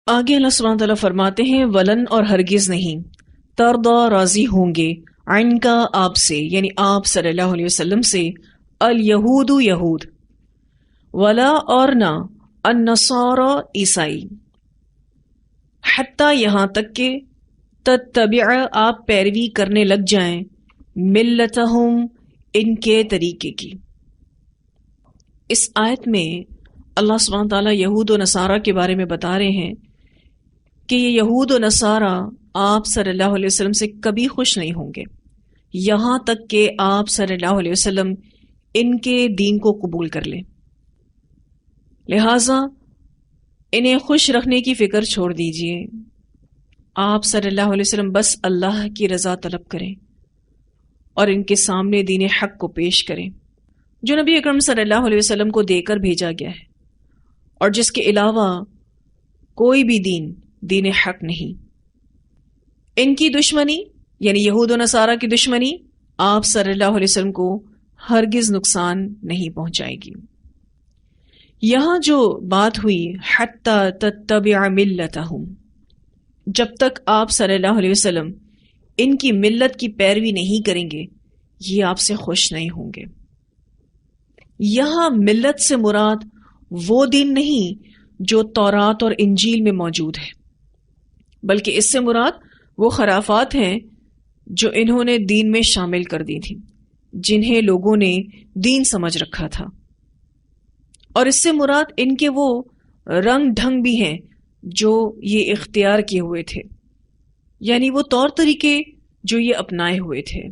آگے اللہ سبحانہ تعالیٰ فرماتے ہیں ولن اور ہرگز نہیں ترضا راضی ہوں گے عن کا آپ سے، یعنی آپ صلی اللہ علیہ وسلم سے، الیہود یہود، ولا اور نہ النصارى عیسائی، حتیٰ یہاں تک کہ تتبع آپ پیروی کرنے لگ جائیں ملتہم ان کے طریقے کی۔ اس آیت میں اللہ سبحانہ تعالیٰ یہود و نصارہ کے بارے میں بتا رہے ہیں کہ یہ یہود و نصارہ آپ صلی اللہ علیہ وسلم سے کبھی خوش نہیں ہوں گے یہاں تک کہ آپ صلی اللہ علیہ وسلم ان کے دین کو قبول کر لیں، لہٰذا انہیں خوش رکھنے کی فکر چھوڑ دیجئے، آپ صلی اللہ علیہ وسلم بس اللہ کی رضا طلب کریں اور ان کے سامنے دین حق کو پیش کریں جو نبی اکرم صلی اللہ علیہ وسلم کو دے کر بھیجا گیا ہے، اور جس کے علاوہ کوئی بھی دین حق نہیں۔ ان کی دشمنی یعنی یہود و نصارہ کی دشمنی آپ صلی اللہ علیہ وسلم کو ہرگز نقصان نہیں پہنچائے گی۔ یہاں جو بات ہوئی حتی تتبع ملتہم، جب تک آپ صلی اللہ علیہ وسلم ان کی ملت کی پیروی نہیں کریں گے یہ آپ سے خوش نہیں ہوں گے۔ یہاں ملت سے مراد وہ دین نہیں جو تورات اور انجیل میں موجود ہے، بلکہ اس سے مراد وہ خرافات ہیں جو انہوں نے دین میں شامل کر دی تھی، جنہیں لوگوں نے دین سمجھ رکھا تھا، اور اس سے مراد ان کے وہ رنگ ڈھنگ بھی ہیں جو یہ اختیار کیے ہوئے تھے، یعنی وہ طور طریقے جو یہ اپنائے ہوئے تھے۔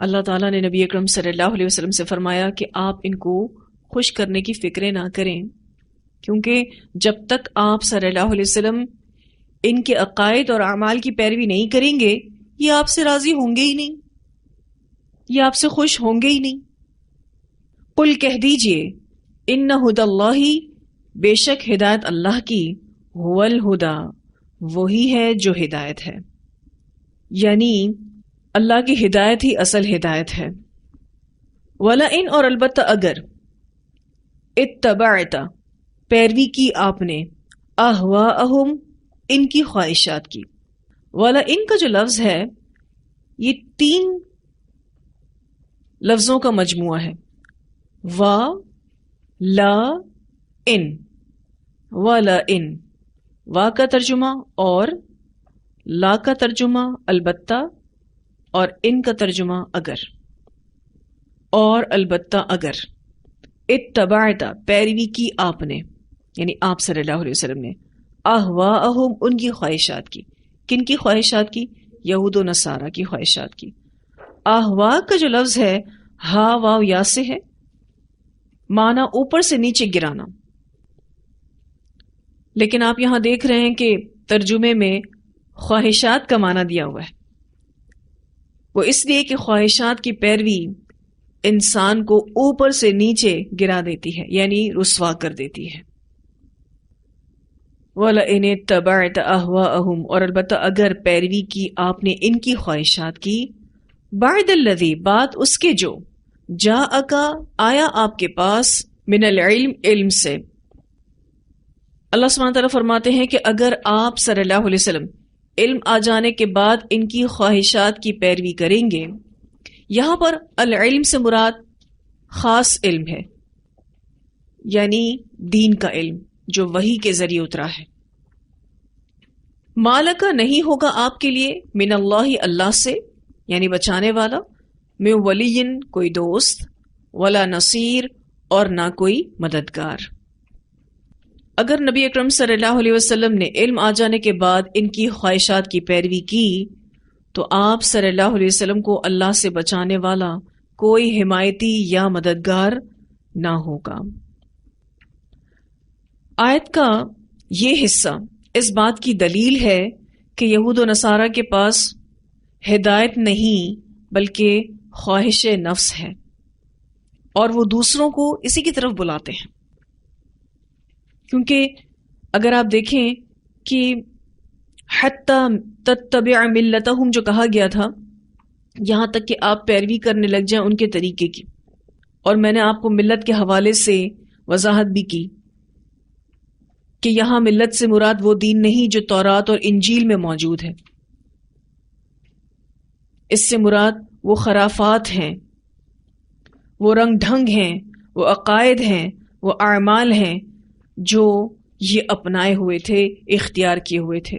اللہ تعالیٰ نے نبی اکرم صلی اللہ علیہ وسلم سے فرمایا کہ آپ ان کو خوش کرنے کی فکریں نہ کریں، کیونکہ جب تک آپ صلی اللہ علیہ وسلم ان کے عقائد اور اعمال کی پیروی نہیں کریں گے یہ آپ سے راضی ہوں گے ہی نہیں، یہ آپ سے خوش ہوں گے ہی نہیں۔ قل کہہ دیجئے ان ھدی اللہ، بے شک ہدایت اللہ کی، هو الہدا، وہی ہے جو ہدایت ہے، یعنی اللہ کی ہدایت ہی اصل ہدایت ہے۔ وَلَئِن اور البتہ اگر اتبعت پیروی کی آپ نے اہواءہم ان کی خواہشات کی۔ وَلَئِن کا جو لفظ ہے یہ 3 لفظوں کا مجموعہ ہے، وا لا ان، وَلَئِن، وا کا ترجمہ اور لا کا ترجمہ البتہ اور ان کا ترجمہ اگر، اور البتہ اگر اتبعت پیروی کی آپ نے، یعنی آپ صلی اللہ علیہ وسلم نے، اہواءہم ان کی خواہشات کی۔ کن کی خواہشات کی؟ یہود و نصارہ کی خواہشات کی۔ اہواء کا جو لفظ ہے ہا واو یا سے ہے، معنی اوپر سے نیچے گرانا، لیکن آپ یہاں دیکھ رہے ہیں کہ ترجمے میں خواہشات کا معنی دیا ہوا ہے، وہ اس لیے کہ خواہشات کی پیروی انسان کو اوپر سے نیچے گرا دیتی ہے، یعنی رسوا کر دیتی ہے۔ وَلَئِنِ اتَّبَعْتَ أَهْوَاءَهُمْ، اور البتہ اگر پیروی کی آپ نے ان کی خواہشات کی، بعد الذی، بعد اس کے جو، جاءک آیا آپ کے پاس، من العلم علم سے۔ اللہ سبحانہ تعالیٰ فرماتے ہیں کہ اگر آپ صلی اللہ علیہ وسلم علم آ جانے کے بعد ان کی خواہشات کی پیروی کریں گے، یہاں پر العلم سے مراد خاص علم ہے، یعنی دین کا علم جو وحی کے ذریعے اترا ہے۔ مالکا نہیں ہوگا آپ کے لیے، من اللہ اللہ سے، یعنی بچانے والا، من ولی کوئی دوست، ولا نصیر اور نہ کوئی مددگار۔ اگر نبی اکرم صلی اللہ علیہ وسلم نے علم آ جانے کے بعد ان کی خواہشات کی پیروی کی تو آپ صلی اللہ علیہ وسلم کو اللہ سے بچانے والا کوئی حمایتی یا مددگار نہ ہوگا۔ آیت کا یہ حصہ اس بات کی دلیل ہے کہ یہود و نصارہ کے پاس ہدایت نہیں بلکہ خواہش نفس ہے، اور وہ دوسروں کو اسی کی طرف بلاتے ہیں، کیونکہ اگر آپ دیکھیں کہ حتی تتبع ملتہم جو کہا گیا تھا، یہاں تک کہ آپ پیروی کرنے لگ جائیں ان کے طریقے کی، اور میں نے آپ کو ملت کے حوالے سے وضاحت بھی کی کہ یہاں ملت سے مراد وہ دین نہیں جو تورات اور انجیل میں موجود ہے. اس سے مراد وہ خرافات ہیں، وہ رنگ ڈھنگ ہیں، وہ عقائد ہیں، وہ اعمال ہیں جو یہ اپنائے ہوئے تھے، اختیار کیے ہوئے تھے.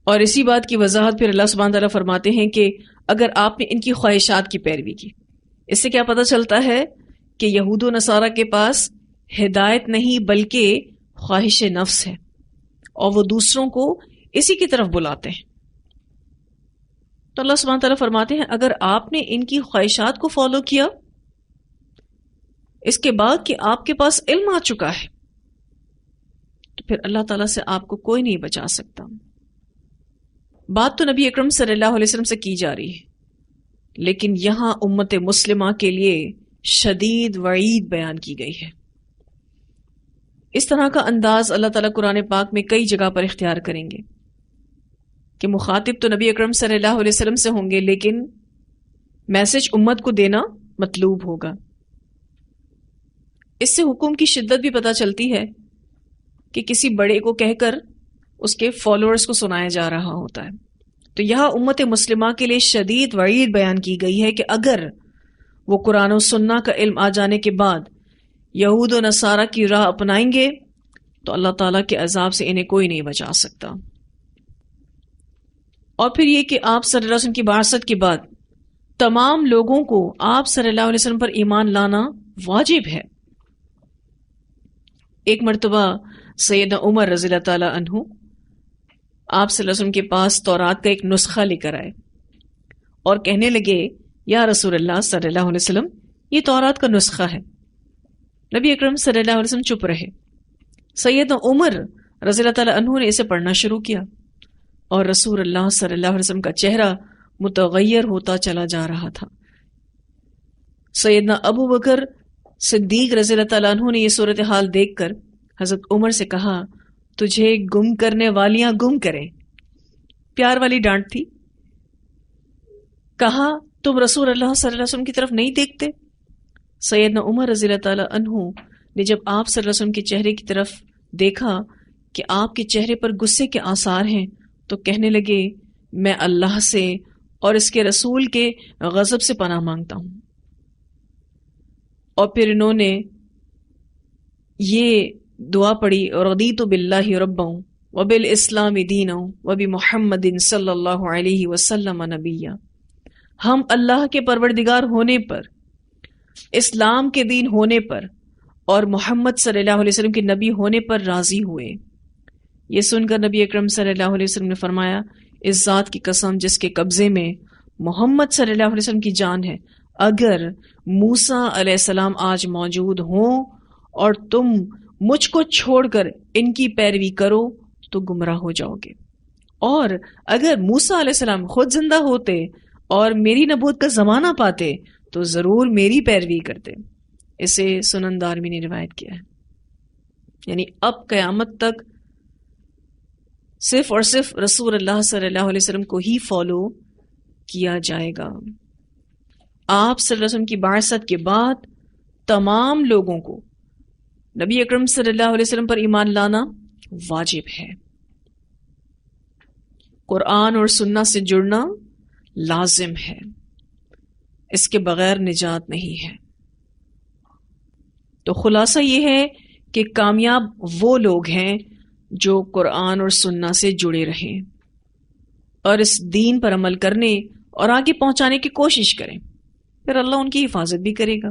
اور اسی بات کی وضاحت پھر اللہ سبحانہ تعالیٰ فرماتے ہیں کہ اگر آپ نے ان کی خواہشات کی پیروی کی. اس سے کیا پتہ چلتا ہے کہ یہود و نصارہ کے پاس ہدایت نہیں بلکہ خواہش نفس ہے، اور وہ دوسروں کو اسی کی طرف بلاتے ہیں. تو اللہ سبحانہ تعالیٰ فرماتے ہیں اگر آپ نے ان کی خواہشات کو فالو کیا اس کے بعد کہ آپ کے پاس علم آ چکا ہے، تو پھر اللہ تعالیٰ سے آپ کو کوئی نہیں بچا سکتا. بات تو نبی اکرم صلی اللہ علیہ وسلم سے کی جا رہی ہے، لیکن یہاں امت مسلمہ کے لیے شدید وعید بیان کی گئی ہے. اس طرح کا انداز اللہ تعالیٰ قرآن پاک میں کئی جگہ پر اختیار کریں گے کہ مخاطب تو نبی اکرم صلی اللہ علیہ وسلم سے ہوں گے، لیکن میسج امت کو دینا مطلوب ہوگا. اس سے حکم کی شدت بھی پتہ چلتی ہے کہ کسی بڑے کو کہہ کر اس کے فالوورز کو سنایا جا رہا ہوتا ہے. تو یہاں امت مسلمہ کے لیے شدید وعید بیان کی گئی ہے کہ اگر وہ قرآن و سنہ کا علم آ جانے کے بعد یہود و نصارہ کی راہ اپنائیں گے تو اللہ تعالیٰ کے عذاب سے انہیں کوئی نہیں بچا سکتا. اور پھر یہ کہ آپ صلی اللہ علیہ وسلم کی بعثت کے بعد تمام لوگوں کو آپ صلی اللہ علیہ وسلم پر ایمان لانا واجب ہے. ایک مرتبہ سیدنا عمر رضی اللہ تعالی عنہ آپ صلی اللہ علیہ وسلم کے پاس تورات کا ایک نسخہ لے کر آئے اور کہنے لگے یا رسول اللہ صلی اللہ علیہ وسلم یہ تورات کا نسخہ ہے. نبی اکرم صلی اللہ علیہ وسلم چپ رہے. سیدنا عمر رضی اللہ تعالی عنہ نے اسے پڑھنا شروع کیا اور رسول اللہ صلی اللہ علیہ وسلم کا چہرہ متغیر ہوتا چلا جا رہا تھا. سیدنا ابو بکر صدیق رضی اللہ تعالیٰ عنہ نے یہ صورتحال دیکھ کر حضرت عمر سے کہا تجھے گم کرنے والیاں گم کریں. پیار والی ڈانٹ تھی. کہا تم رسول اللہ صلی اللہ علیہ وسلم کی طرف نہیں دیکھتے؟ سیدنا عمر رضی اللہ تعالیٰ عنہ نے جب آپ صلی اللہ علیہ وسلم کے چہرے کی طرف دیکھا کہ آپ کے چہرے پر غصے کے آثار ہیں تو کہنے لگے میں اللہ سے اور اس کے رسول کے غضب سے پناہ مانگتا ہوں. اور پھر انہوں نے یہ دعا پڑھی رضیت باللہ ربا وبالاسلام دینا وبمحمد صلی اللہ علیہ وسلم نبیا. ہم اللہ کے پروردگار ہونے پر، اسلام کے دین ہونے پر اور محمد صلی اللہ علیہ وسلم کے نبی ہونے پر راضی ہوئے. یہ سن کر نبی اکرم صلی اللہ علیہ وسلم نے فرمایا اس ذات کی قسم جس کے قبضے میں محمد صلی اللہ علیہ وسلم کی جان ہے، اگر موسیٰ علیہ السلام آج موجود ہوں اور تم مجھ کو چھوڑ کر ان کی پیروی کرو تو گمراہ ہو جاؤ گے، اور اگر موسیٰ علیہ السلام خود زندہ ہوتے اور میری نبوت کا زمانہ پاتے تو ضرور میری پیروی کرتے. اسے سنن دارمی نے روایت کیا ہے. یعنی اب قیامت تک صرف اور صرف رسول اللہ صلی اللہ علیہ وسلم کو ہی فالو کیا جائے گا. آپ صلی اللہ علیہ وسلم کی بعثت کے بعد تمام لوگوں کو نبی اکرم صلی اللہ علیہ وسلم پر ایمان لانا واجب ہے. قرآن اور سنت سے جڑنا لازم ہے، اس کے بغیر نجات نہیں ہے. تو خلاصہ یہ ہے کہ کامیاب وہ لوگ ہیں جو قرآن اور سنت سے جڑے رہیں اور اس دین پر عمل کرنے اور آگے پہنچانے کی کوشش کریں، پھر اللہ ان کی حفاظت بھی کرے گا.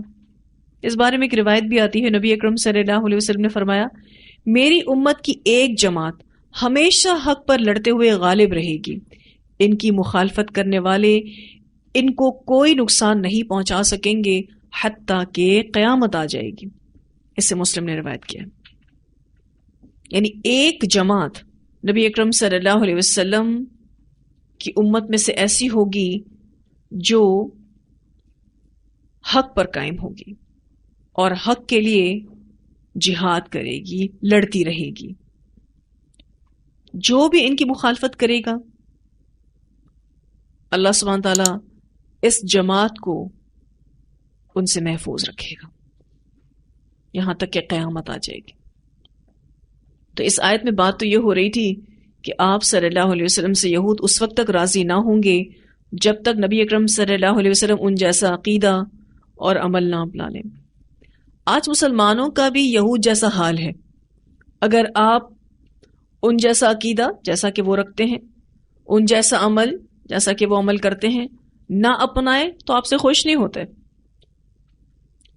اس بارے میں ایک روایت بھی آتی ہے، نبی اکرم صلی اللہ علیہ وسلم نے فرمایا میری امت کی ایک جماعت ہمیشہ حق پر لڑتے ہوئے غالب رہے گی، ان کی مخالفت کرنے والے ان کو کوئی نقصان نہیں پہنچا سکیں گے حتیٰ کہ قیامت آ جائے گی. اس سے مسلم نے روایت کیا. یعنی ایک جماعت نبی اکرم صلی اللہ علیہ وسلم کی امت میں سے ایسی ہوگی جو حق پر قائم ہوگی اور حق کے لیے جہاد کرے گی، لڑتی رہے گی. جو بھی ان کی مخالفت کرے گا اللہ سبحانہ تعالیٰ اس جماعت کو ان سے محفوظ رکھے گا یہاں تک کہ قیامت آ جائے گی. تو اس آیت میں بات تو یہ ہو رہی تھی کہ آپ صلی اللہ علیہ وسلم سے یہود اس وقت تک راضی نہ ہوں گے جب تک نبی اکرم صلی اللہ علیہ وسلم ان جیسا عقیدہ اور عمل نہ اپنا لیں۔ آج مسلمانوں کا بھی یہود جیسا حال ہے۔ اگر آپ ان جیسا عقیدہ جیسا کہ وہ رکھتے ہیں، ان جیسا عمل جیسا کہ وہ عمل کرتے ہیں نہ اپنائے تو آپ سے خوش نہیں ہوتے،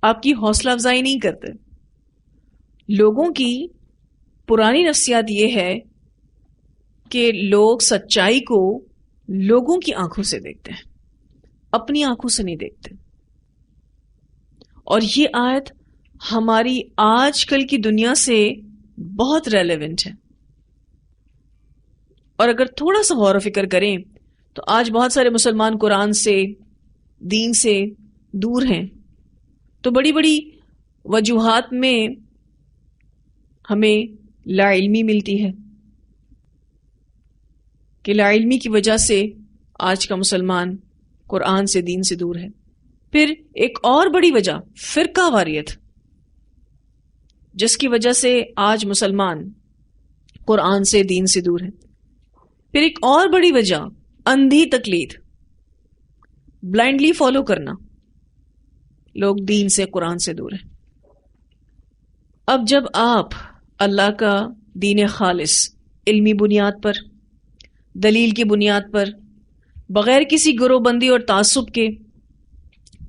آپ کی حوصلہ افزائی نہیں کرتے۔ لوگوں کی پرانی نفسیات یہ ہے کہ لوگ سچائی کو لوگوں کی آنکھوں سے دیکھتے ہیں، اپنی آنکھوں سے نہیں دیکھتے۔ اور یہ آیت ہماری آج کل کی دنیا سے بہت ریلیونٹ ہے۔ اور اگر تھوڑا سا غور و فکر کریں تو آج بہت سارے مسلمان قرآن سے، دین سے دور ہیں، تو بڑی بڑی وجوہات میں ہمیں لا علمی ملتی ہے کہ لا علمی کی وجہ سے آج کا مسلمان قرآن سے، دین سے دور ہے۔ پھر ایک اور بڑی وجہ فرقہ واریت، جس کی وجہ سے آج مسلمان قرآن سے، دین سے دور ہے۔ پھر ایک اور بڑی وجہ اندھی تقلید، بلائنڈلی فالو کرنا، لوگ دین سے، قرآن سے دور ہیں۔ اب جب آپ اللہ کا دین خالص علمی بنیاد پر، دلیل کی بنیاد پر، بغیر کسی گروہ بندی اور تعصب کے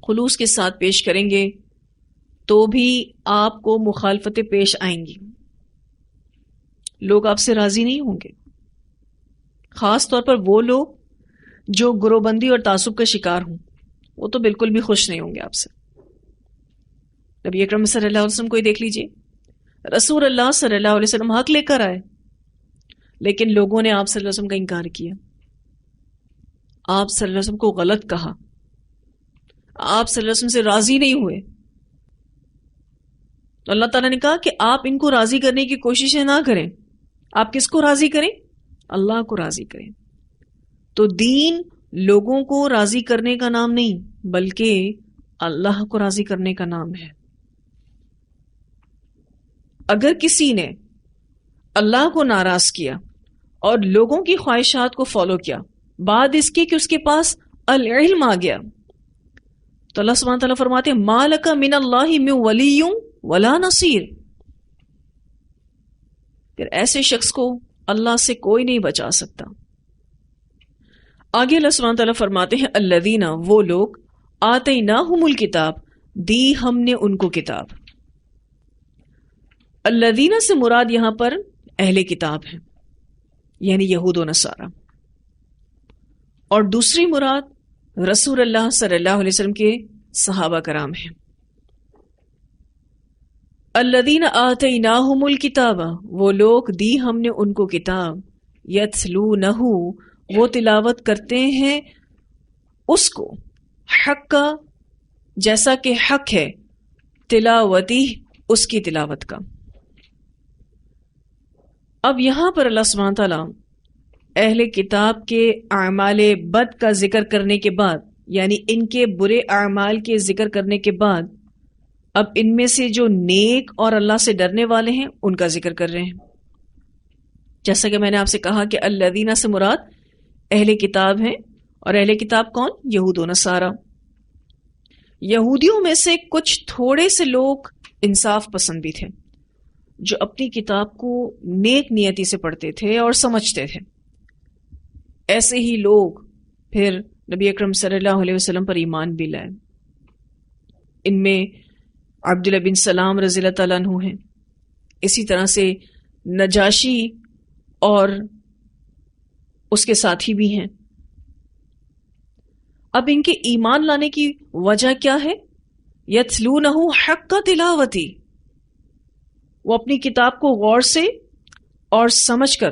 خلوص کے ساتھ پیش کریں گے تو بھی آپ کو مخالفتیں پیش آئیں گی، لوگ آپ سے راضی نہیں ہوں گے، خاص طور پر وہ لوگ جو گروہ بندی اور تعصب کا شکار ہوں، وہ تو بالکل بھی خوش نہیں ہوں گے آپ سے۔ نبی اکرم صلی اللہ علیہ وسلم کو ہی دیکھ لیجئے، رسول اللہ صلی اللہ علیہ وسلم حق لے کر آئے، لیکن لوگوں نے آپ صلی اللہ علیہ وسلم کا انکار کیا، آپ صلی اللہ علیہ وسلم کو غلط کہا، آپ صلی اللہ علیہ وسلم سے راضی نہیں ہوئے۔ تو اللہ تعالیٰ نے کہا کہ آپ ان کو راضی کرنے کی کوششیں نہ کریں، آپ کس کو راضی کریں؟ اللہ کو راضی کریں۔ تو دین لوگوں کو راضی کرنے کا نام نہیں، بلکہ اللہ کو راضی کرنے کا نام ہے۔ اگر کسی نے اللہ کو ناراض کیا اور لوگوں کی خواہشات کو فالو کیا بعد اس کے کہ اس کے پاس العلم آ گیا، تو اللہ سبحانہ تعالیٰ فرماتے ہیں مَا لَكَ مِنَ اللَّهِ مِن وَلِيٌّ وَلَا نَصِيرٌ، پھر ایسے شخص کو اللہ سے کوئی نہیں بچا سکتا۔ آگے اللہ سبحانہ تعالیٰ فرماتے ہیں الذین، وہ لوگ آتیناہم الکتاب، دی ہم نے ان کو کتاب۔ الذین سے مراد یہاں پر اہل کتاب ہیں، یعنی یہود و نصارہ، اور دوسری مراد رسول اللہ صلی اللہ علیہ وسلم کے صحابہ کرام ہیں۔ الذین آتیناہم الکتاب، وہ لوگ دی ہم نے ان کو کتاب، یتلونہ، وہ تلاوت کرتے ہیں اس کو، حق کا، جیسا کہ حق ہے، تلاوتی، اس کی تلاوت کا۔ اب یہاں پر اللہ سبحانہ تعالیٰ اہل کتاب کے اعمال بد کا ذکر کرنے کے بعد، یعنی ان کے برے اعمال کے ذکر کرنے کے بعد، اب ان میں سے جو نیک اور اللہ سے ڈرنے والے ہیں ان کا ذکر کر رہے ہیں۔ جیسا کہ میں نے آپ سے کہا کہ الذین سے مراد اہل کتاب ہیں، اور اہل کتاب کون؟ یہود و نصارہ۔ یہودیوں میں سے کچھ تھوڑے سے لوگ انصاف پسند بھی تھے، جو اپنی کتاب کو نیک نیتی سے پڑھتے تھے اور سمجھتے تھے۔ ایسے ہی لوگ پھر نبی اکرم صلی اللہ علیہ وسلم پر ایمان بھی لائے۔ ان میں عبداللہ بن سلام رضی اللہ تعالیٰ عنہ ہیں، اسی طرح سے نجاشی اور اس کے ساتھی بھی ہیں۔ اب ان کے ایمان لانے کی وجہ کیا ہے؟ یتلونہ حق تلاوتی، وہ اپنی کتاب کو غور سے اور سمجھ کر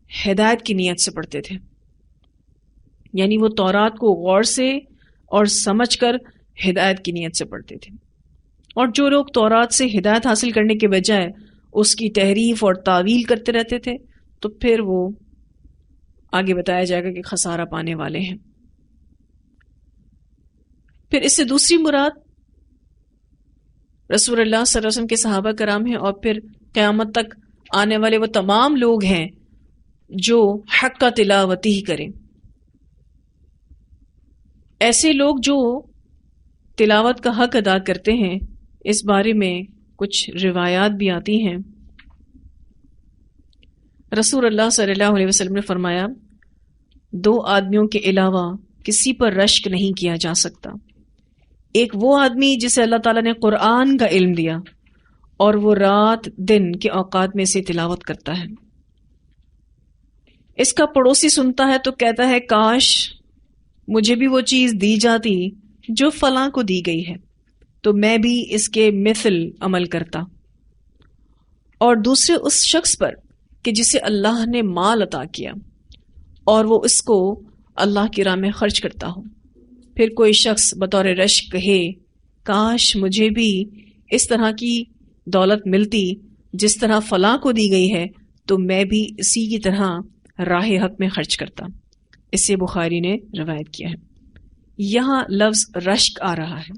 ہدایت کی نیت سے پڑھتے تھے، یعنی وہ تورات کو غور سے اور سمجھ کر ہدایت کی نیت سے پڑھتے تھے۔ اور جو لوگ تورات سے ہدایت حاصل کرنے کے بجائے اس کی تحریف اور تعویل کرتے رہتے تھے تو پھر وہ آگے بتایا جائے گا کہ خسارہ پانے والے ہیں۔ پھر اس سے دوسری مراد رسول اللہ صلی اللہ علیہ وسلم کے صحابہ کرام ہیں، اور پھر قیامت تک آنے والے وہ تمام لوگ ہیں جو حق کا تلاوت ہی کریں. ایسے لوگ جو تلاوت کا حق ادا کرتے ہیں، اس بارے میں کچھ روایات بھی آتی ہیں. رسول اللہ صلی اللہ علیہ وسلم نے فرمایا 2 آدمیوں کے علاوہ کسی پر رشک نہیں کیا جا سکتا. ایک وہ آدمی جسے اللہ تعالیٰ نے قرآن کا علم دیا اور وہ رات دن کے اوقات میں سے تلاوت کرتا ہے. اس کا پڑوسی سنتا ہے تو کہتا ہے کاش مجھے بھی وہ چیز دی جاتی جو فلاں کو دی گئی ہے تو میں بھی اس کے مثل عمل کرتا. اور دوسرے اس شخص پر کہ جسے اللہ نے مال عطا کیا اور وہ اس کو اللہ کی راہ میں خرچ کرتا ہو. پھر کوئی شخص بطور رشک کہے کاش مجھے بھی اس طرح کی دولت ملتی جس طرح فلاں کو دی گئی ہے تو میں بھی اسی کی طرح راہ حق میں خرچ کرتا. اس سے بخاری نے روایت کیا ہے. یہاں لفظ رشک آ رہا ہے.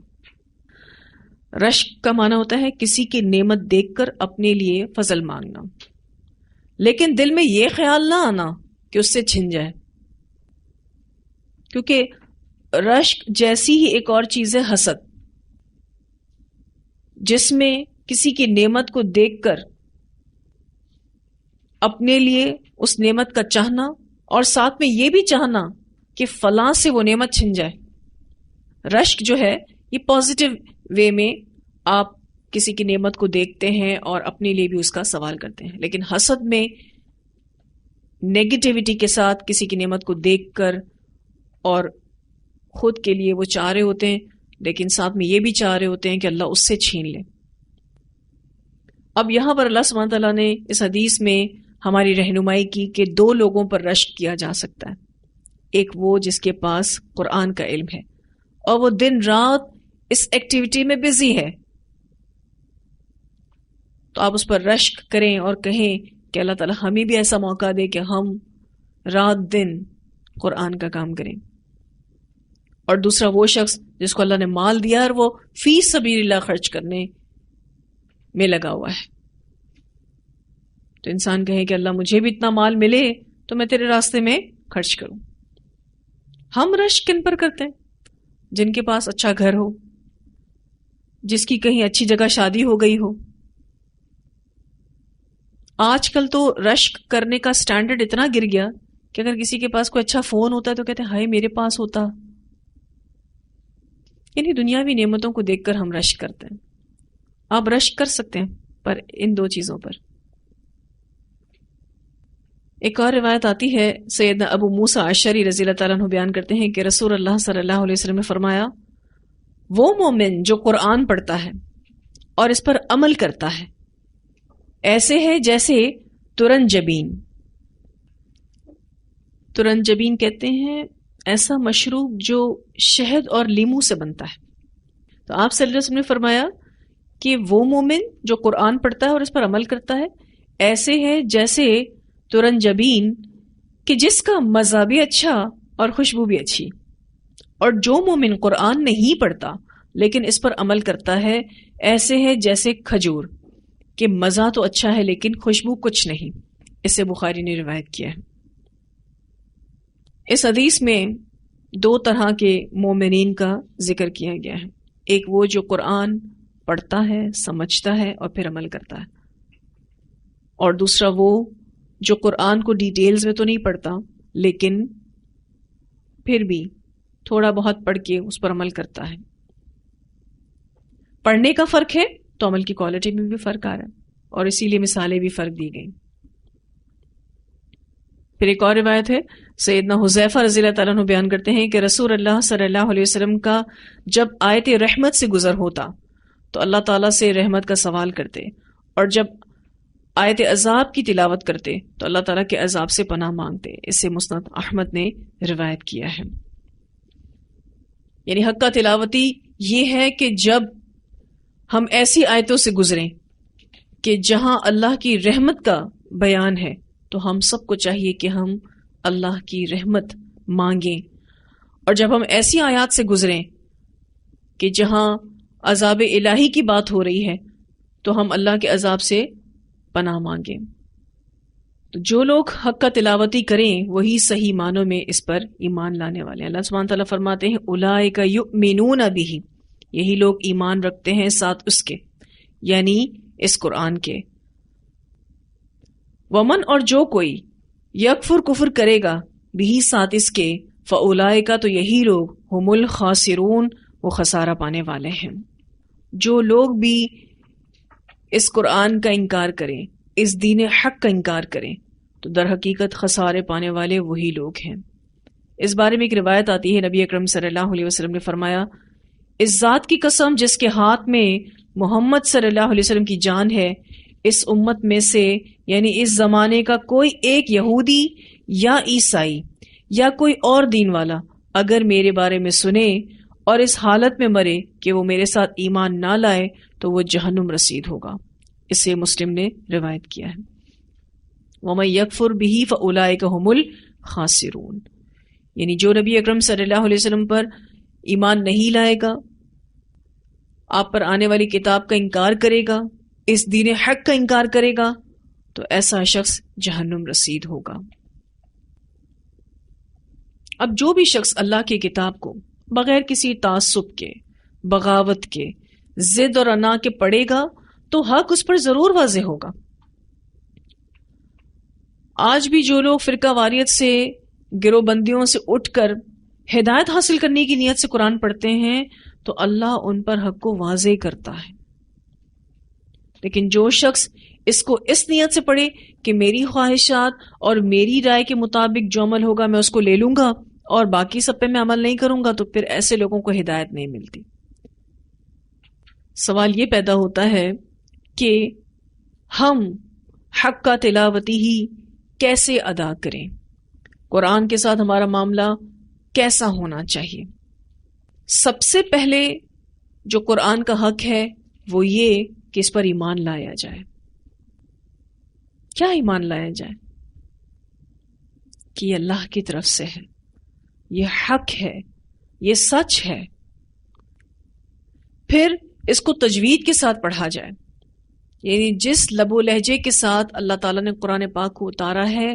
رشک کا معنی ہوتا ہے کسی کی نعمت دیکھ کر اپنے لیے فضل مانگنا، لیکن دل میں یہ خیال نہ آنا کہ اس سے چھن جائے. کیونکہ رشک جیسی ہی ایک اور چیز ہے حسد، جس میں کسی کی نعمت کو دیکھ کر اپنے لیے اس نعمت کا چاہنا اور ساتھ میں یہ بھی چاہنا کہ فلاں سے وہ نعمت چھن جائے. رشک جو ہے یہ پازیٹیو وے میں آپ کسی کی نعمت کو دیکھتے ہیں اور اپنے لیے بھی اس کا سوال کرتے ہیں، لیکن حسد میں نیگیٹیوٹی کے ساتھ کسی کی نعمت کو دیکھ کر اور خود کے لیے وہ چاہ رہے ہوتے ہیں لیکن ساتھ میں یہ بھی چاہ رہے ہوتے ہیں کہ اللہ اس سے چھین لے. اب یہاں پر اللہ سبحانہ تعالیٰ نے اس حدیث میں ہماری رہنمائی کی کہ 2 لوگوں پر رشک کیا جا سکتا ہے. ایک وہ جس کے پاس قرآن کا علم ہے اور وہ دن رات اس ایکٹیویٹی میں بزی ہے، تو آپ اس پر رشک کریں اور کہیں کہ اللہ تعالیٰ ہمیں بھی ایسا موقع دے کہ ہم رات دن قرآن کا کام کریں. اور دوسرا وہ شخص جس کو اللہ نے مال دیا اور وہ فی سبیل اللہ خرچ کرنے میں لگا ہوا ہے، تو انسان کہے کہ اللہ مجھے بھی اتنا مال ملے تو میں تیرے راستے میں خرچ کروں. ہم رشک کن پر کرتے ہیں؟ جن کے پاس اچھا گھر ہو، جس کی کہیں اچھی جگہ شادی ہو گئی ہو. آج کل تو رشک کرنے کا سٹینڈرڈ اتنا گر گیا کہ اگر کسی کے پاس کوئی اچھا فون ہوتا ہے تو کہتے ہیں ہائے میرے پاس ہوتا. یعنی دنیاوی نعمتوں کو دیکھ کر ہم رشک کرتے ہیں. آپ رشک کر سکتے ہیں پر ان 2 چیزوں پر. ایک اور روایت آتی ہے، سیدنا ابو موسیٰ اشعری رضی اللہ تعالیٰ عنہ بیان کرتے ہیں کہ رسول اللہ صلی اللہ علیہ وسلم نے فرمایا وہ مومن جو قرآن پڑھتا ہے اور اس پر عمل کرتا ہے ایسے ہے جیسے ترنجبین. ترنجبین کہتے ہیں ایسا مشروب جو شہد اور لیموں سے بنتا ہے. تو آپ صلی اللہ علیہ وسلم نے فرمایا کہ وہ مومن جو قرآن پڑھتا ہے اور اس پر عمل کرتا ہے ایسے ہے جیسے ترنجبین کہ جس کا مزہ بھی اچھا اور خوشبو بھی اچھی. اور جو مومن قرآن نہیں پڑھتا لیکن اس پر عمل کرتا ہے ایسے ہے جیسے کھجور کہ مزہ تو اچھا ہے لیکن خوشبو کچھ نہیں. اسے بخاری نے روایت کیا ہے. اس حدیث میں 2 طرح کے مومنین کا ذکر کیا گیا ہے. ایک وہ جو قرآن پڑھتا ہے، سمجھتا ہے اور پھر عمل کرتا ہے، اور دوسرا وہ جو قرآن کو ڈیٹیلز میں تو نہیں پڑھتا لیکن پھر بھی تھوڑا بہت پڑھ کے اس پر عمل کرتا ہے. پڑھنے کا فرق ہے تو عمل کی کوالٹی میں بھی فرق آ رہا ہے اور اسی لیے مثالیں بھی فرق دی گئیں. پھر ایک اور روایت ہے، سیدنا حذیفہ رضی اللہ تعالیٰ عنہ بیان کرتے ہیں کہ رسول اللہ صلی اللہ علیہ وسلم کا جب آیت رحمت سے گزر ہوتا تو اللہ تعالیٰ سے رحمت کا سوال کرتے، اور جب آیت عذاب کی تلاوت کرتے تو اللہ تعالیٰ کے عذاب سے پناہ مانگتے. اس سے مسند احمد نے روایت کیا ہے. یعنی حق کا تلاوتی یہ ہے کہ جب ہم ایسی آیتوں سے گزریں کہ جہاں اللہ کی رحمت کا بیان ہے تو ہم سب کو چاہیے کہ ہم اللہ کی رحمت مانگیں، اور جب ہم ایسی آیات سے گزریں کہ جہاں عذاب الہی کی بات ہو رہی ہے تو ہم اللہ کے عذاب سے پناہ مانگیں. تو جو لوگ حق کا تلاوتی کریں وہی صحیح معنوں میں اس پر ایمان لانے والے ہیں۔ اللہ سبحانہ تعالیٰ فرماتے ہیں اولئک یؤمنون بہ، یہی لوگ ایمان رکھتے ہیں ساتھ اس کے، یعنی اس قرآن کے۔ ومن، اور جو کوئی یکفر کفر کرے گا بھی ساتھ اس کے، فاولئک، تو یہی لوگ ہم الخاسرون، وہ خسارہ پانے والے ہیں۔ جو لوگ بھی اس قرآن کا انکار کریں، اس دین حق کا انکار کریں، تو در حقیقت خسارے پانے والے وہی لوگ ہیں۔ اس بارے میں ایک روایت آتی ہے، نبی اکرم صلی اللہ علیہ وسلم نے فرمایا، اس ذات کی قسم جس کے ہاتھ میں محمد صلی اللہ علیہ وسلم کی جان ہے، اس امت میں سے یعنی اس زمانے کا کوئی ایک یہودی یا عیسائی یا کوئی اور دین والا اگر میرے بارے میں سنے اور اس حالت میں مرے کہ وہ میرے ساتھ ایمان نہ لائے تو وہ جہنم رسید ہوگا۔ اسے مسلم نے روایت کیا ہے۔ وَمَن يَكْفُرْ بِهِ فَأُولَئِكَ هُمُ الْخَاسِرُونَ، یعنی جو نبی اکرم صلی اللہ علیہ وسلم پر ایمان نہیں لائے گا، آپ پر آنے والی کتاب کا انکار کرے گا، اس دین حق کا انکار کرے گا، تو ایسا شخص جہنم رسید ہوگا۔ اب جو بھی شخص اللہ کی کتاب کو بغیر کسی تعصب کے، بغاوت کے، ضد اور انا کے پڑھے گا تو حق اس پر ضرور واضح ہوگا۔ آج بھی جو لوگ فرقہ واریت سے، گروہ بندیوں سے اٹھ کر ہدایت حاصل کرنے کی نیت سے قرآن پڑھتے ہیں تو اللہ ان پر حق کو واضح کرتا ہے، لیکن جو شخص اس کو اس نیت سے پڑھے کہ میری خواہشات اور میری رائے کے مطابق جو عمل ہوگا میں اس کو لے لوں گا اور باقی سب پہ میں عمل نہیں کروں گا، تو پھر ایسے لوگوں کو ہدایت نہیں ملتی۔ سوال یہ پیدا ہوتا ہے کہ ہم حق کا تلاوتی ہی کیسے ادا کریں، قرآن کے ساتھ ہمارا معاملہ کیسا ہونا چاہیے؟ سب سے پہلے جو قرآن کا حق ہے وہ یہ کہ اس پر ایمان لایا جائے۔ کیا ایمان لایا جائے؟ کہ یہ اللہ کی طرف سے ہے، یہ حق ہے، یہ سچ ہے۔ پھر اس کو تجوید کے ساتھ پڑھا جائے، یعنی جس لب و لہجے کے ساتھ اللہ تعالیٰ نے قرآن پاک کو اتارا ہے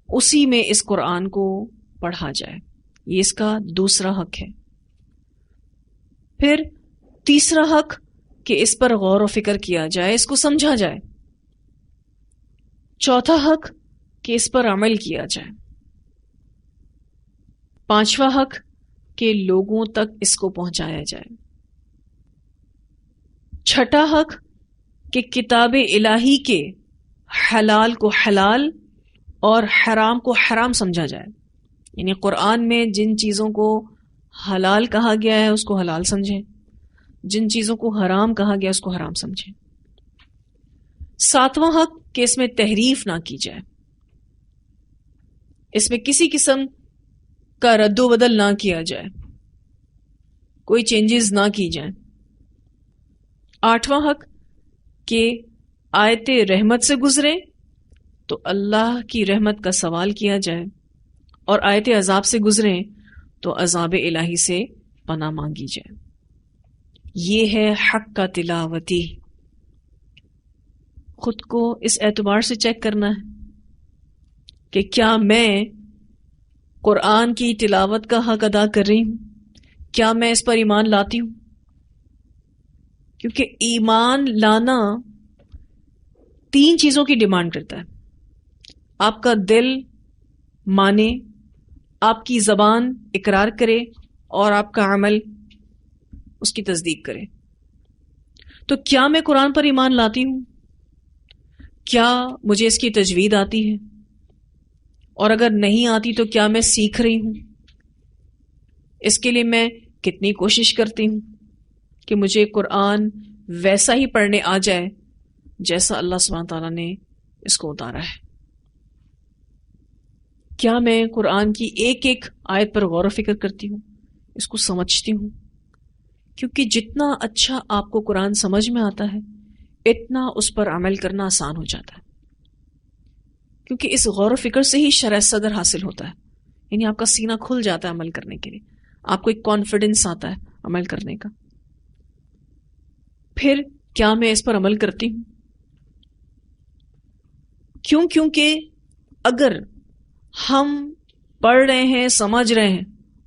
اسی میں اس قرآن کو پڑھا جائے، یہ اس کا دوسرا حق ہے۔ پھر تیسرا حق کہ اس پر غور و فکر کیا جائے، اس کو سمجھا جائے۔ چوتھا حق کہ اس پر عمل کیا جائے۔ پانچواں حق کہ لوگوں تک اس کو پہنچایا جائے۔ چھٹا حق کہ کتاب الہی کے حلال کو حلال اور حرام کو حرام سمجھا جائے، یعنی قرآن میں جن چیزوں کو حلال کہا گیا ہے اس کو حلال سمجھیں، جن چیزوں کو حرام کہا گیا اس کو حرام سمجھیں۔ ساتواں حق کہ اس میں تحریف نہ کی جائے، اس میں کسی قسم کا رد و بدل نہ کیا جائے، کوئی چینجز نہ کی جائیں۔ آٹھواں حق کہ آیت رحمت سے گزرے تو اللہ کی رحمت کا سوال کیا جائے، اور آیت عذاب سے گزریں تو عذاب الہی سے پناہ مانگی جائے۔ یہ ہے حق کا تلاوتی۔ خود کو اس اعتبار سے چیک کرنا ہے کہ کیا میں قرآن کی تلاوت کا حق ادا کر رہی ہوں، کیا میں اس پر ایمان لاتی ہوں؟ کیونکہ ایمان لانا تین چیزوں کی ڈیمانڈ کرتا ہے، آپ کا دل مانے، آپ کی زبان اقرار کرے اور آپ کا عمل اس کی تصدیق کرے۔ تو کیا میں قرآن پر ایمان لاتی ہوں؟ کیا مجھے اس کی تجوید آتی ہے؟ اور اگر نہیں آتی تو کیا میں سیکھ رہی ہوں؟ اس کے لیے میں کتنی کوشش کرتی ہوں کہ مجھے قرآن ویسا ہی پڑھنے آ جائے جیسا اللہ سبحانہ تعالیٰ نے اس کو اتارا ہے۔ کیا میں قرآن کی ایک ایک آیت پر غور و فکر کرتی ہوں، اس کو سمجھتی ہوں؟ کیونکہ جتنا اچھا آپ کو قرآن سمجھ میں آتا ہے اتنا اس پر عمل کرنا آسان ہو جاتا ہے، کیونکہ اس غور و فکر سے ہی شرح صدر حاصل ہوتا ہے، یعنی آپ کا سینہ کھل جاتا ہے عمل کرنے کے لیے، آپ کو ایک کانفیڈنس آتا ہے عمل کرنے کا۔ پھر کیا میں اس پر عمل کرتی ہوں؟ کیونکہ اگر ہم پڑھ رہے ہیں، سمجھ رہے ہیں،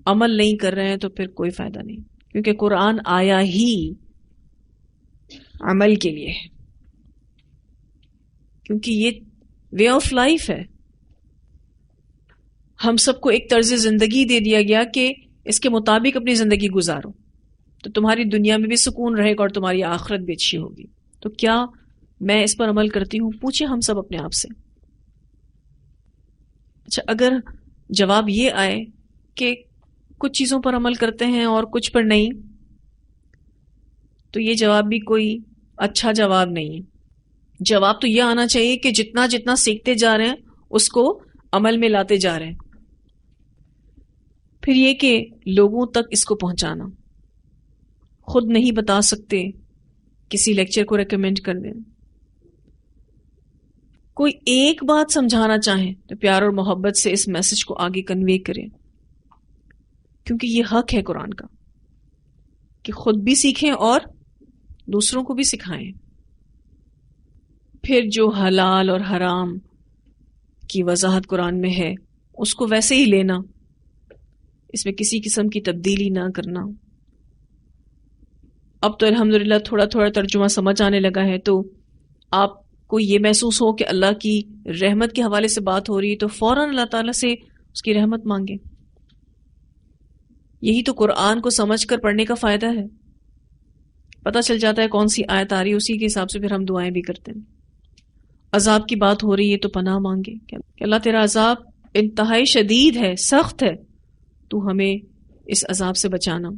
عمل نہیں کر رہے ہیں تو پھر کوئی فائدہ نہیں، کیونکہ قرآن آیا ہی عمل کے لیے ہے، کیونکہ یہ وے آف لائف ہے. ہم سب کو ایک طرز زندگی دے دیا گیا کہ اس کے مطابق اپنی زندگی گزارو تو تمہاری دنیا میں بھی سکون رہے گا اور تمہاری آخرت بھی اچھی ہوگی. تو کیا میں اس پر عمل کرتی ہوں؟ پوچھیں ہم سب اپنے آپ سے. اچھا، اگر جواب یہ آئے کہ کچھ چیزوں پر عمل کرتے ہیں اور کچھ پر نہیں، تو یہ جواب بھی کوئی اچھا جواب نہیں ہے. جواب تو یہ آنا چاہیے کہ جتنا جتنا سیکھتے جا رہے ہیں اس کو عمل میں لاتے جا رہے ہیں. پھر یہ کہ لوگوں تک اس کو پہنچانا، خود نہیں بتا سکتے، کسی لیکچر کو ریکمینڈ کر دیں. کوئی ایک بات سمجھانا چاہیں تو پیار اور محبت سے اس میسج کو آگے کنوے کریں، کیونکہ یہ حق ہے قرآن کا کہ خود بھی سیکھیں اور دوسروں کو بھی سکھائیں. پھر جو حلال اور حرام کی وضاحت قرآن میں ہے اس کو ویسے ہی لینا، اس میں کسی قسم کی تبدیلی نہ کرنا. اب تو الحمدللہ تھوڑا تھوڑا ترجمہ سمجھ آنے لگا ہے، تو آپ کو یہ محسوس ہو کہ اللہ کی رحمت کے حوالے سے بات ہو رہی ہے تو فوراً اللہ تعالیٰ سے اس کی رحمت مانگیں. یہی تو قرآن کو سمجھ کر پڑھنے کا فائدہ ہے. پتہ چل جاتا ہے کون سی آیت آ رہی ہے، اسی کے حساب سے پھر ہم دعائیں بھی کرتے ہیں. عذاب کی بات ہو رہی ہے تو پناہ مانگے کہ اللہ تیرا عذاب انتہائی شدید ہے، سخت ہے، تو ہمیں اس عذاب سے بچانا.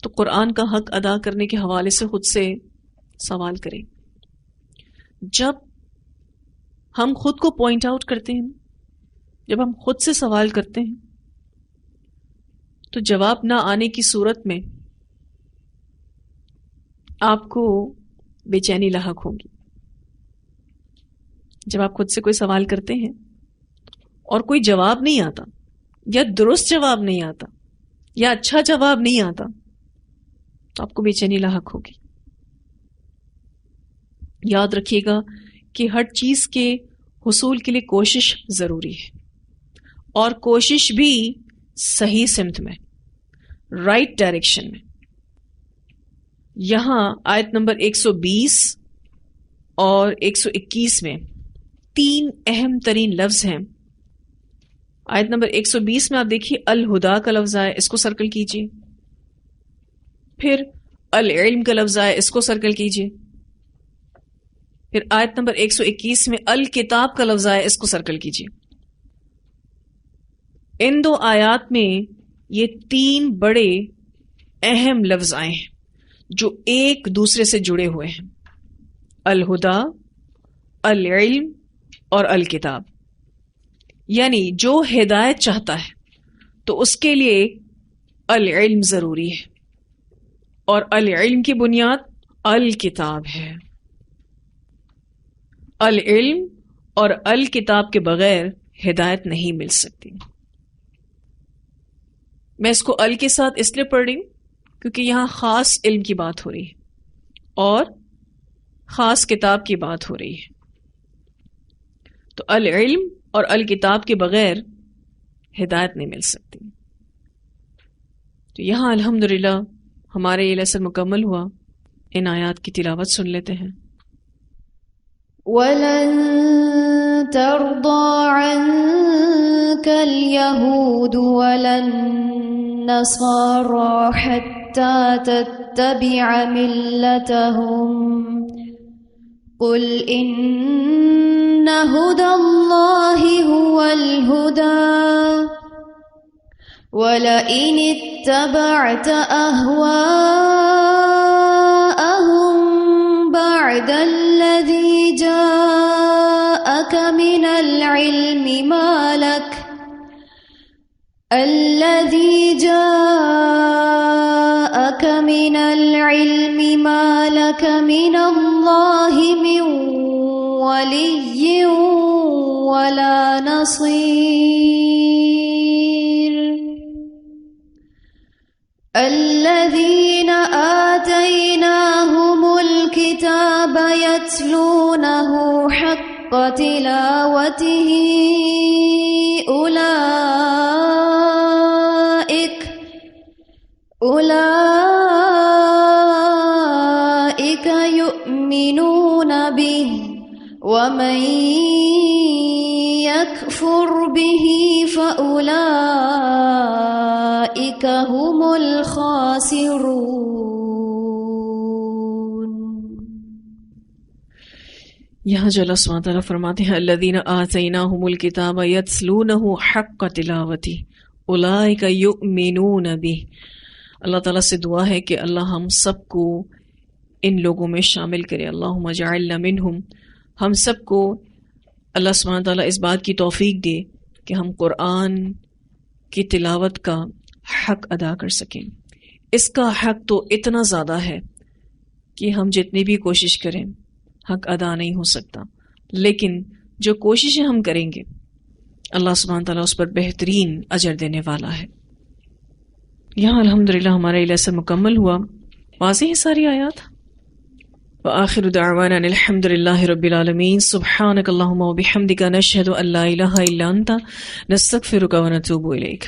تو قرآن کا حق ادا کرنے کے حوالے سے خود سے سوال کریں. جب ہم خود کو پوائنٹ آؤٹ کرتے ہیں، جب ہم خود سے سوال کرتے ہیں، تو جواب نہ آنے کی صورت میں آپ کو بے چینی لاحق ہوگی. جب آپ خود سے کوئی سوال کرتے ہیں اور کوئی جواب نہیں آتا، یا درست جواب نہیں آتا، یا اچھا جواب نہیں آتا، تو آپ کو بے چینی لاحق ہوگی. یاد رکھیے گا کہ ہر چیز کے حصول کے لیے کوشش ضروری ہے، اور کوشش بھی صحیح سمت میں، رائٹ ڈائریکشن میں. یہاں آیت نمبر 120 اور 121 میں 3 اہم ترین لفظ ہیں. آیت نمبر 120 میں آپ دیکھیے الہدا کا لفظ آیا، اس کو سرکل کیجیے. پھر العلم کا لفظ آیا، اس کو سرکل کیجیے. پھر آیت نمبر 121 میں الکتاب کا لفظ آیا، اس کو سرکل کیجیے. ان 2 آیات میں یہ 3 بڑے اہم لفظ آئے ہیں جو ایک دوسرے سے جڑے ہوئے ہیں: الہدا، العلم اور الکتاب. یعنی جو ہدایت چاہتا ہے تو اس کے لیے العلم ضروری ہے، اور العلم کی بنیاد الکتاب ہے. العلم اور الکتاب کے بغیر ہدایت نہیں مل سکتی. میں اس کو ال کے ساتھ اس لیے پڑھ رہی ہوں کیونکہ یہاں خاص علم کی بات ہو رہی ہے اور خاص کتاب کی بات ہو رہی ہے. تو العلم اور الکتاب کے بغیر ہدایت نہیں مل سکتی. تو یہاں الحمدللہ ہمارے یہ لیسن مکمل ہوا. ان آیات کی تلاوت سن لیتے ہیں. وَلَن تَرْضَىٰ عَنكَ الْيَهُودُ وَلَا النَّصَارَىٰ حَتَّىٰ تَتَّبِعَ مِلَّتَهُمْ قُلْ إِنَّ هُدَى اللَّهِ هُوَ الْهُدَىٰ وَلَئِنِ اتَّبَعْتَ أَهْوَاءَهُم بَعْدَ الَّذِي جَاءَكَ مِنَ الْعِلْمِ مَا لَكَ مِنَ اللَّهِ مِن وَلِيٍّ وَلَا نَصِيرٍ. الَّذِينَ آتَيْنَاهُمُ الْكِتَابَ يَتْلُونَهُ حَقَّ تلاوته أولئك يؤمنون به ومن يكفر به فأولئك هم الخاسرون. یہاں جو اللہ سبحانہ تعالیٰ فرماتے ہیں الذین آتیناہم الکتاب یتلونہ حق تلاوتہ اولئک یؤمنون بہ، اللہ تعالیٰ سے دعا ہے کہ اللہ ہم سب کو ان لوگوں میں شامل کرے. اللہم اجعلنا منہم، ہم سب کو اللہ سبحانہ تعالیٰ اس بات کی توفیق دے کہ ہم قرآن کی تلاوت کا حق ادا کر سکیں. اس کا حق تو اتنا زیادہ ہے کہ ہم جتنی بھی کوشش کریں حق ادا نہیں ہو سکتا، لیکن جو کوششیں ہم کریں گے اللہ سبحانہ تعالیٰ اس پر بہترین اجر دینے والا ہے. یہاں الحمدللہ ہمارا لیسن مکمل ہوا. واضح ہے ساری آیات. وآخر دعوانا الحمد للہ رب العالمین. سبحانک اللہم وبحمدک نشہد ان لا الہ الا انت نستغفرک ونتوب الیک.